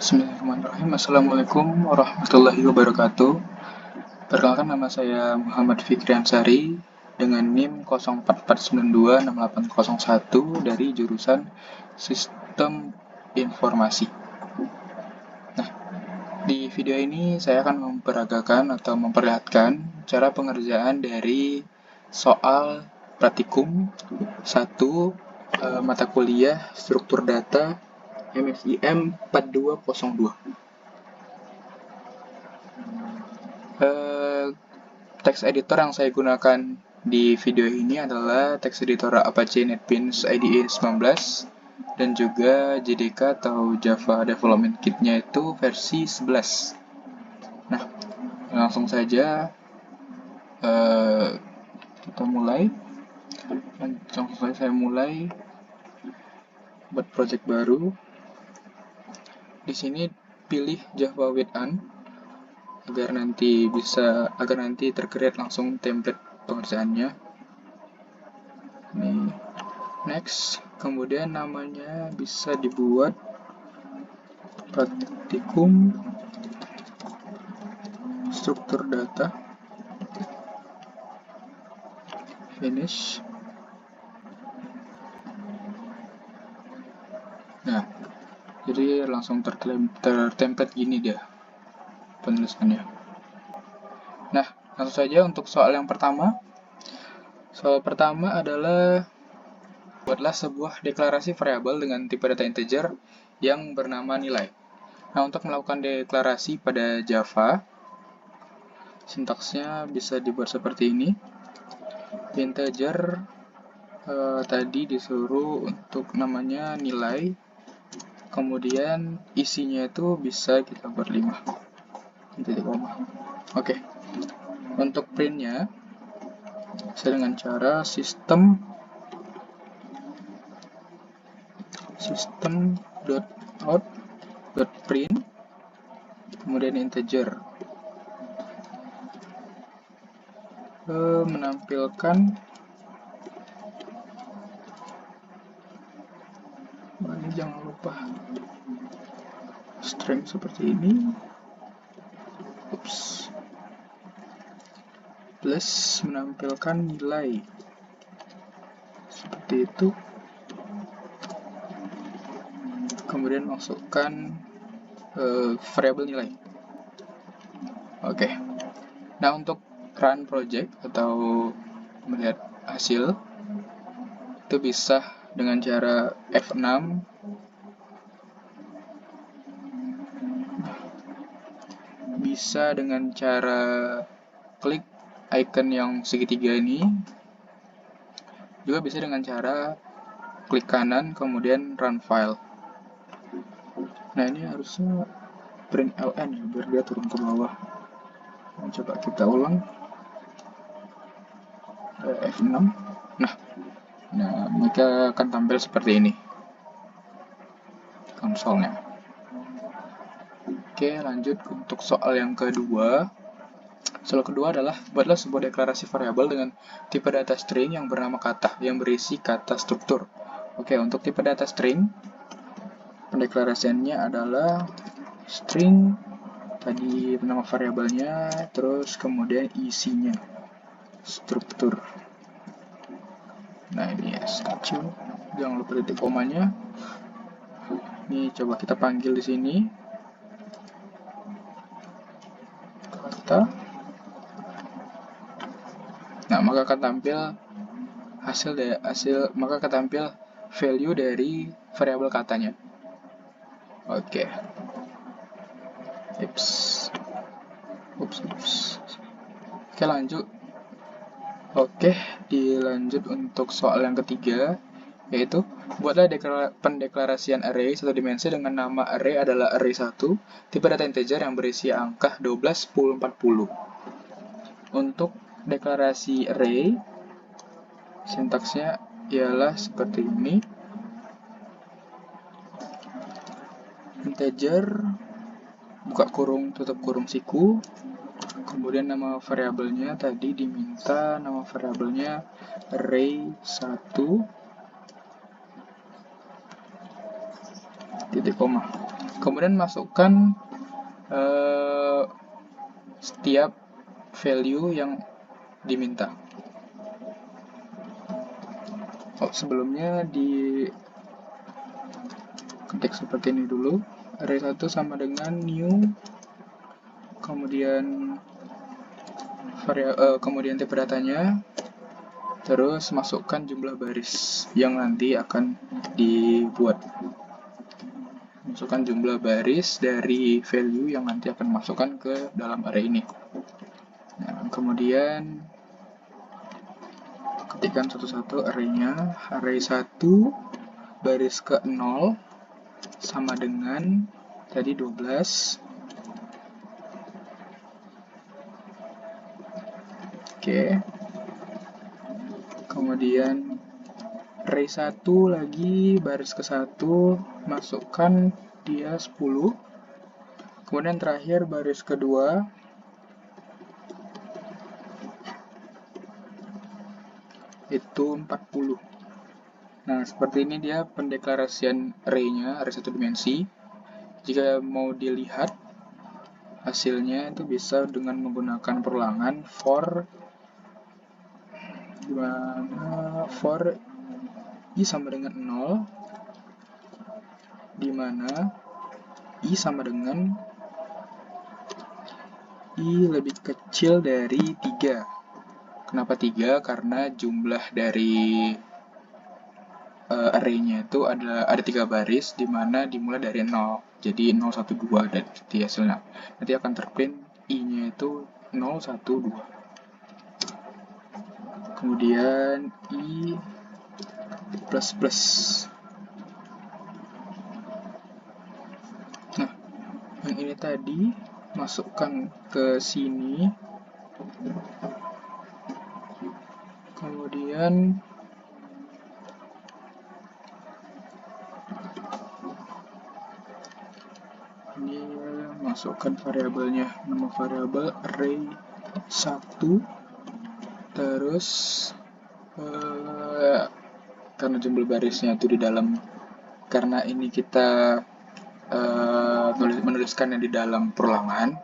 Bismillahirrahmanirrahim. Assalamualaikum warahmatullahi wabarakatuh. Perkenalkan, nama saya Muhammad Fikri Ansari dengan NIM 0449268801 dari jurusan Sistem Informasi. Nah, di video ini saya akan memperagakan atau memperlihatkan cara pengerjaan dari soal praktikum 1 mata kuliah struktur data MSIM 4202. Teks editor yang saya gunakan di video ini adalah teks editor Apache NetBeans IDE 19 dan juga JDK atau Java Development Kit-nya itu versi 11. Nah, langsung saja kita mulai. Langsung saja saya mulai buat project baru. Di sini pilih Java with An agar nanti tercreate langsung template pengerjaannya. Ini next, kemudian namanya bisa dibuat praktikum struktur data, finish. Nah, jadi langsung tertemplate gini dia penulisannya. Nah, langsung saja untuk soal yang pertama. Soal pertama adalah buatlah sebuah deklarasi variabel dengan tipe data integer yang bernama nilai. Nah, untuk melakukan deklarasi pada Java, sintaksnya bisa dibuat seperti ini. Integer tadi disuruh untuk namanya nilai, kemudian isinya itu bisa kita buat 5. Oke. Untuk printnya bisa dengan cara system.out.print kemudian integer menampilkan ini jangan lupa string seperti ini, plus menampilkan nilai seperti itu, kemudian masukkan variabel nilai. Oke. Nah, untuk run project atau melihat hasil itu bisa dengan cara F6, bisa dengan cara klik icon yang segitiga ini, juga bisa dengan cara klik kanan kemudian run file. Nah, ini harusnya print ln ya, biar dia turun ke bawah. Nah, coba kita ulang F6. Nah, maka akan tampil seperti ini konsolnya. Oke, lanjut untuk soal yang kedua. Soal kedua adalah buatlah sebuah deklarasi variabel dengan tipe data string yang bernama kata yang berisi kata struktur. Oke, untuk tipe data string pendeklarasiannya adalah string tadi nama variabelnya, terus kemudian isinya struktur. Nah, ini ya kecil, jangan lupa titik komanya. Ini coba kita panggil di sini kata. Nah, maka akan tampil maka akan tampil value dari variabel katanya. Oke. Oke, lanjut. Oke, dilanjut untuk soal yang ketiga, yaitu buatlah pendeklarasian array satu dimensi dengan nama array adalah array1, tipe data integer yang berisi angka 12, 10, 40. Untuk deklarasi array, sintaksnya ialah seperti ini. Integer, buka kurung, tutup kurung siku, kemudian nama variabelnya tadi diminta nama variabelnya array1 titik koma. Kemudian masukkan setiap value yang diminta. Sebelumnya ketik seperti ini dulu. Array 1 sama dengan new, kemudian kemudian tipe datanya, terus masukkan jumlah baris yang nanti akan dibuat. Masukkan jumlah baris dari value yang nanti akan masukkan ke dalam array ini. Nah, kemudian ketikkan satu-satu array-nya. Array 1 baris ke 0 sama dengan tadi 12. Oke. Kemudian array 1 lagi baris ke 1 masukkan dia 10. Kemudian terakhir baris kedua itu 40. Nah, seperti ini dia pendeklarasian array-nya, array 1 dimensi. Jika mau dilihat hasilnya itu bisa dengan menggunakan perulangan for i sama dengan 0, dimana i sama dengan i lebih kecil dari 3. Kenapa 3? Karena jumlah dari array-nya itu ada 3 baris, dimana dimulai dari 0. Jadi 0, 1, 2 dan seperti hasilnya. Nanti akan terprint i-nya itu 0, 1, 2. Kemudian i plus plus. Nah, yang ini tadi masukkan ke sini. Kemudian ini masukkan variabelnya, nama variabel array 1, terus karena jumlah barisnya itu di dalam, karena ini kita menuliskannya di dalam perulangan,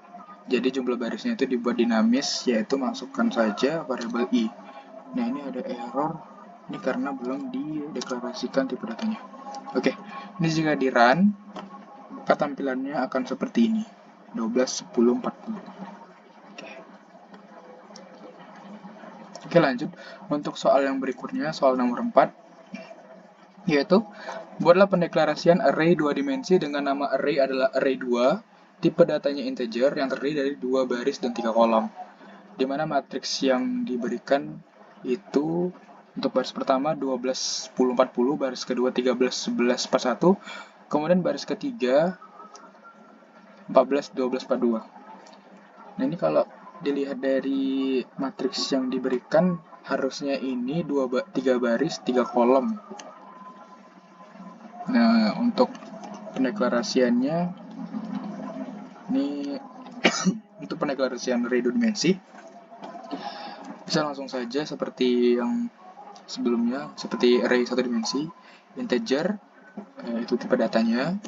jadi jumlah barisnya itu dibuat dinamis, yaitu masukkan saja variabel i. Nah, ini ada error, ini karena belum dideklarasikan tipe datanya. Oke, ini jika di run, maka tampilannya akan seperti ini, 12, 10, 40. Oke, lanjut. Untuk soal yang berikutnya, soal nomor 4, yaitu, buatlah pendeklarasian array 2 dimensi dengan nama array adalah array 2, tipe datanya integer yang terdiri dari 2 baris dan 3 kolom, di mana matriks yang diberikan itu untuk baris pertama 12, 10, 40, baris kedua 13, 11, 41, kemudian baris ketiga 14, 12, 42. Nah, ini kalau dilihat dari matriks yang diberikan, harusnya ini 3 baris, 3 kolom. Nah, untuk pendeklarasiannya, ini untuk pendeklarasian array 2 dimensi, bisa langsung saja seperti yang sebelumnya, seperti array 1 dimensi, integer, itu tipe datanya,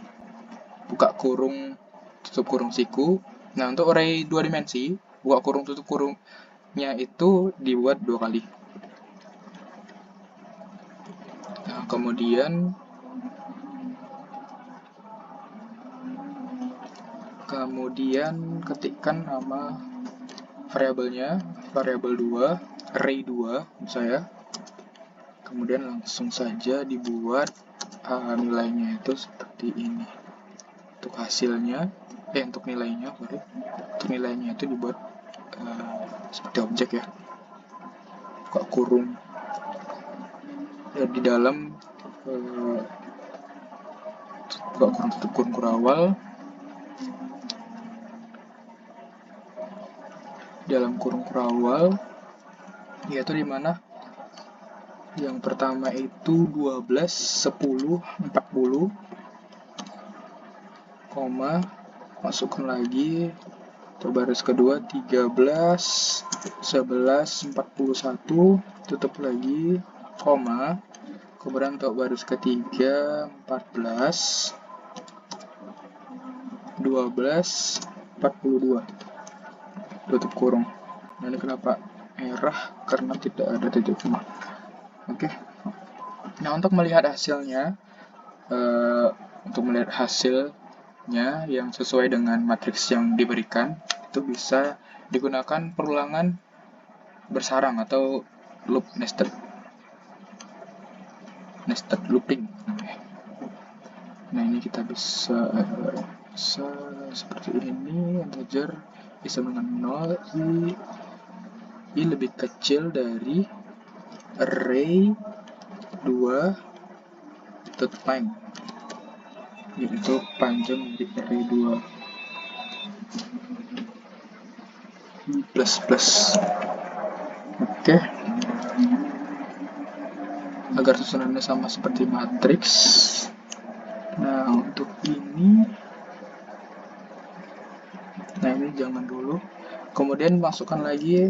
buka kurung, tutup kurung siku. Nah, untuk array 2 dimensi, buka kurung, tutup kurungnya itu dibuat 2 kali. Nah, kemudian ketikkan nama variabelnya, variabel 2, array 2 saya. Kemudian langsung saja dibuat nilainya itu seperti ini. Untuk hasilnya, untuk nilainya, untuk nilainya itu dibuat seperti objek ya. Buka kurung. Dan di dalam buka kurung, tutup kurung kurawal. Dalam kurung kurawal, yaitu di mana yang pertama itu 12, 10, 40, koma, masukkan lagi, untuk baris kedua 13, 11, 41, tutup lagi, koma, kemudian untuk baris ketiga 14, 1242 tutup kurung. Nah, ini kenapa merah? Karena tidak ada titik koma. Oke. Nah, untuk melihat hasilnya, yang sesuai dengan matriks yang diberikan, itu bisa digunakan perulangan bersarang atau loop nested looping. Nah, ini kita bisa seperti ini, integer bisa dengan 0, i lebih kecil dari array 2 dot length, yaitu panjang dari array 2 plus plus. Oke. Agar susunannya sama seperti matriks. Nah, untuk ini jangan dulu. Kemudian masukkan lagi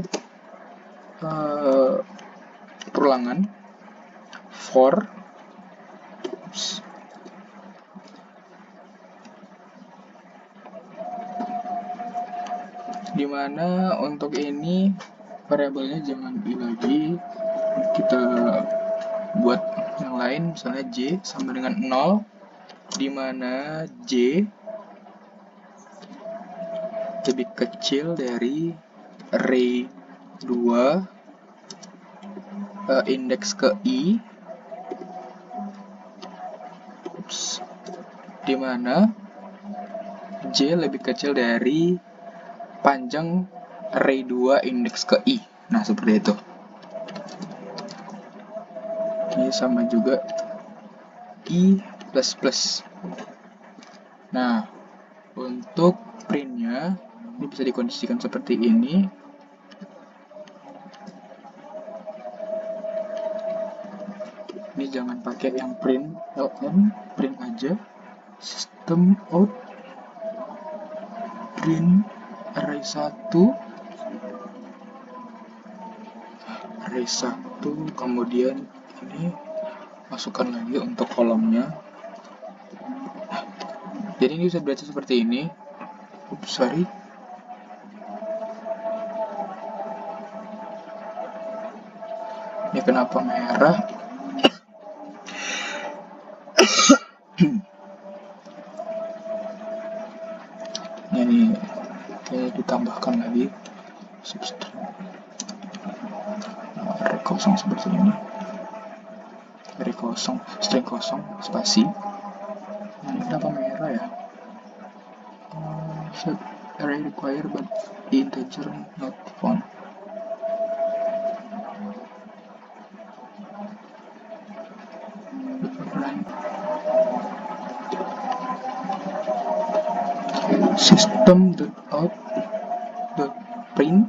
perulangan for dimana untuk ini variabelnya jangan i lagi, kita buat yang lain, misalnya j sama dengan 0, dimana j lebih kecil dari array 2 indeks ke i, dimana j lebih kecil dari panjang array 2 indeks ke i. Nah, seperti itu. Ini sama juga i plus plus. Nah, untuk printnya ini bisa dikondisikan seperti ini. Ini jangan pakai yang print ln, print aja system out print array 1 kemudian ini masukkan lagi untuk kolomnya. Jadi ini bisa baca seperti ini. Sorry. Ini kenapa merah? Ini ditambahkan lagi substring array kosong seperti ini, array kosong, string kosong, spasi. Nah, ini kenapa merah ya? Set array required but integer not found. System.out.print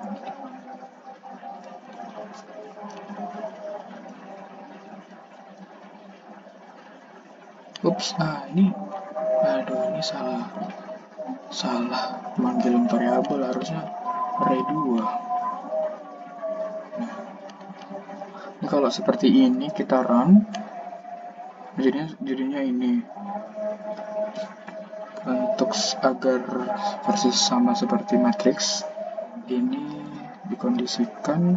ini salah manggilin variabel, harusnya array 2. Ini kalau seperti ini kita run, jadinya ini. Untuk agar persis sama seperti matriks, ini dikondisikan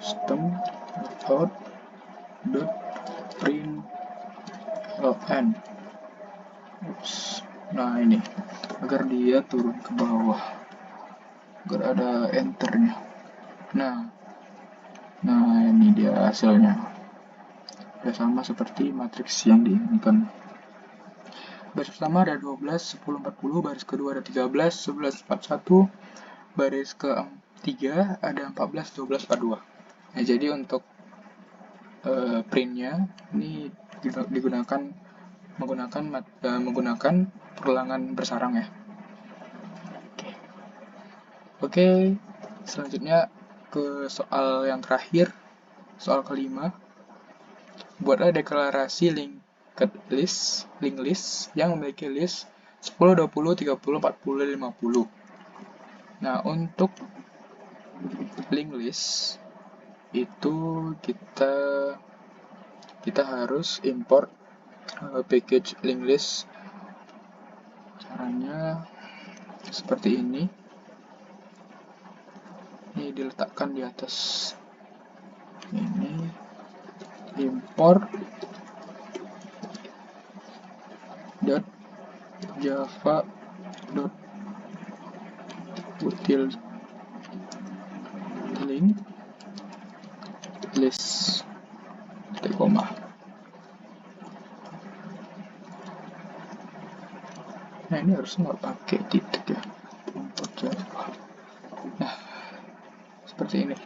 system.out.print ln. Nah, ini agar dia turun ke bawah, agar ada enternya. Nah ini dia hasilnya, ya sama seperti matriks yang diinginkan. Baris pertama ada 12, 10, 40, baris kedua ada 13, 11, 41, baris ketiga ada 14, 12, 42. Nah, jadi untuk printnya ini menggunakan perulangan bersarang ya. Oke, selanjutnya ke soal yang terakhir, soal kelima. Buatlah deklarasi linked list yang memiliki list 10, 20, 30, 40, 50. Nah, untuk linked list itu kita harus import package linked list Caranya seperti ini. Ini diletakkan di atas ini, import .java .util link list titik koma. Nah, ini harusnya nggak pakai titik ya, import Java. Nah, seperti ini.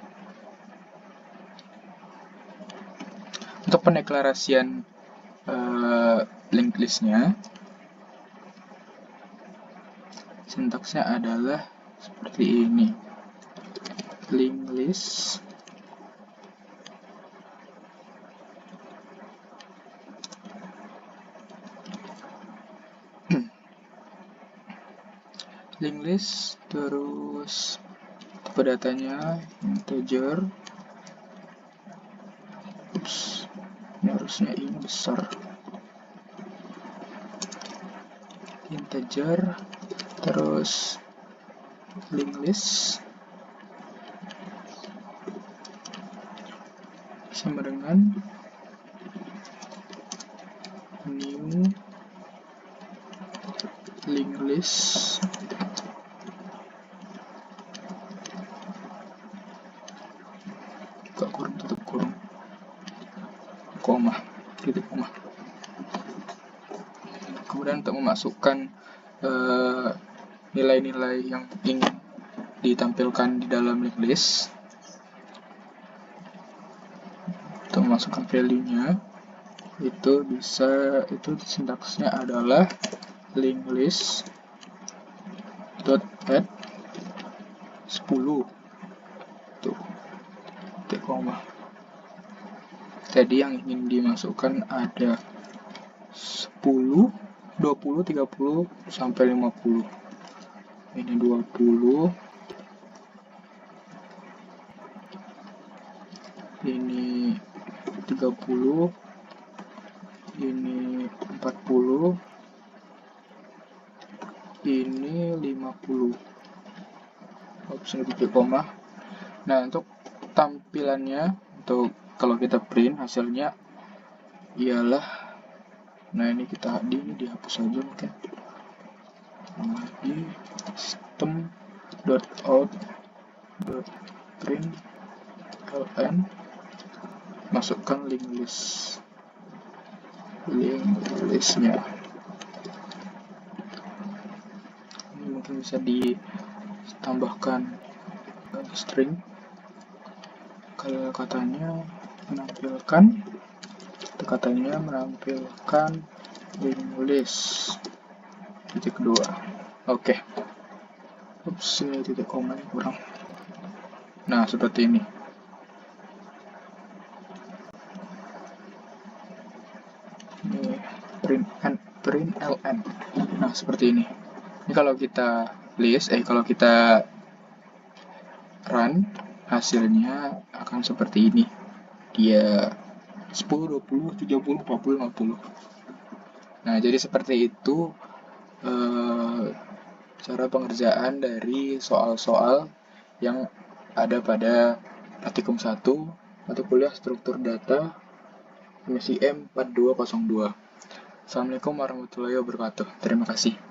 Untuk pendeklarasian linked listnya, sintaksnya adalah seperti ini. Linked list linked list, terus tipe datanya integer. Ini harusnya ini besar, integer, terus linked list sama dengan new linked list buka kurung tutup kurung koma, titik koma. Kemudian untuk memasukkan nilai-nilai yang ingin ditampilkan di dalam linked list, untuk memasukkan value-nya itu bisa, itu sintaksnya adalah linked list .add 10 tuh, titik koma. Jadi yang ingin dimasukkan ada 10, 20, 30, sampai 50. Ini 20, ini 30, ini 40, ini 50. Opsi titik koma. Nah, untuk tampilannya, untuk kalau kita print hasilnya ialah, nah ini kita ini dihapus saja mungkin. Di system.out.println masukkan linked listnya. Ini mungkin bisa ditambahkan string kalau katanya menampilkan linked list titik kedua. Oke. Ups, ini titik koma kurang. Nah, seperti ini. Ini println. Nah, seperti ini. Ini kalau kita kalau kita run, hasilnya akan seperti ini. Dia 10, 20, 30, 40, 50. Nah, jadi seperti itu cara pengerjaan dari soal-soal yang ada pada praktikum 1 mata kuliah struktur data MSIM 4202. Assalamualaikum warahmatullahi wabarakatuh. Terima kasih.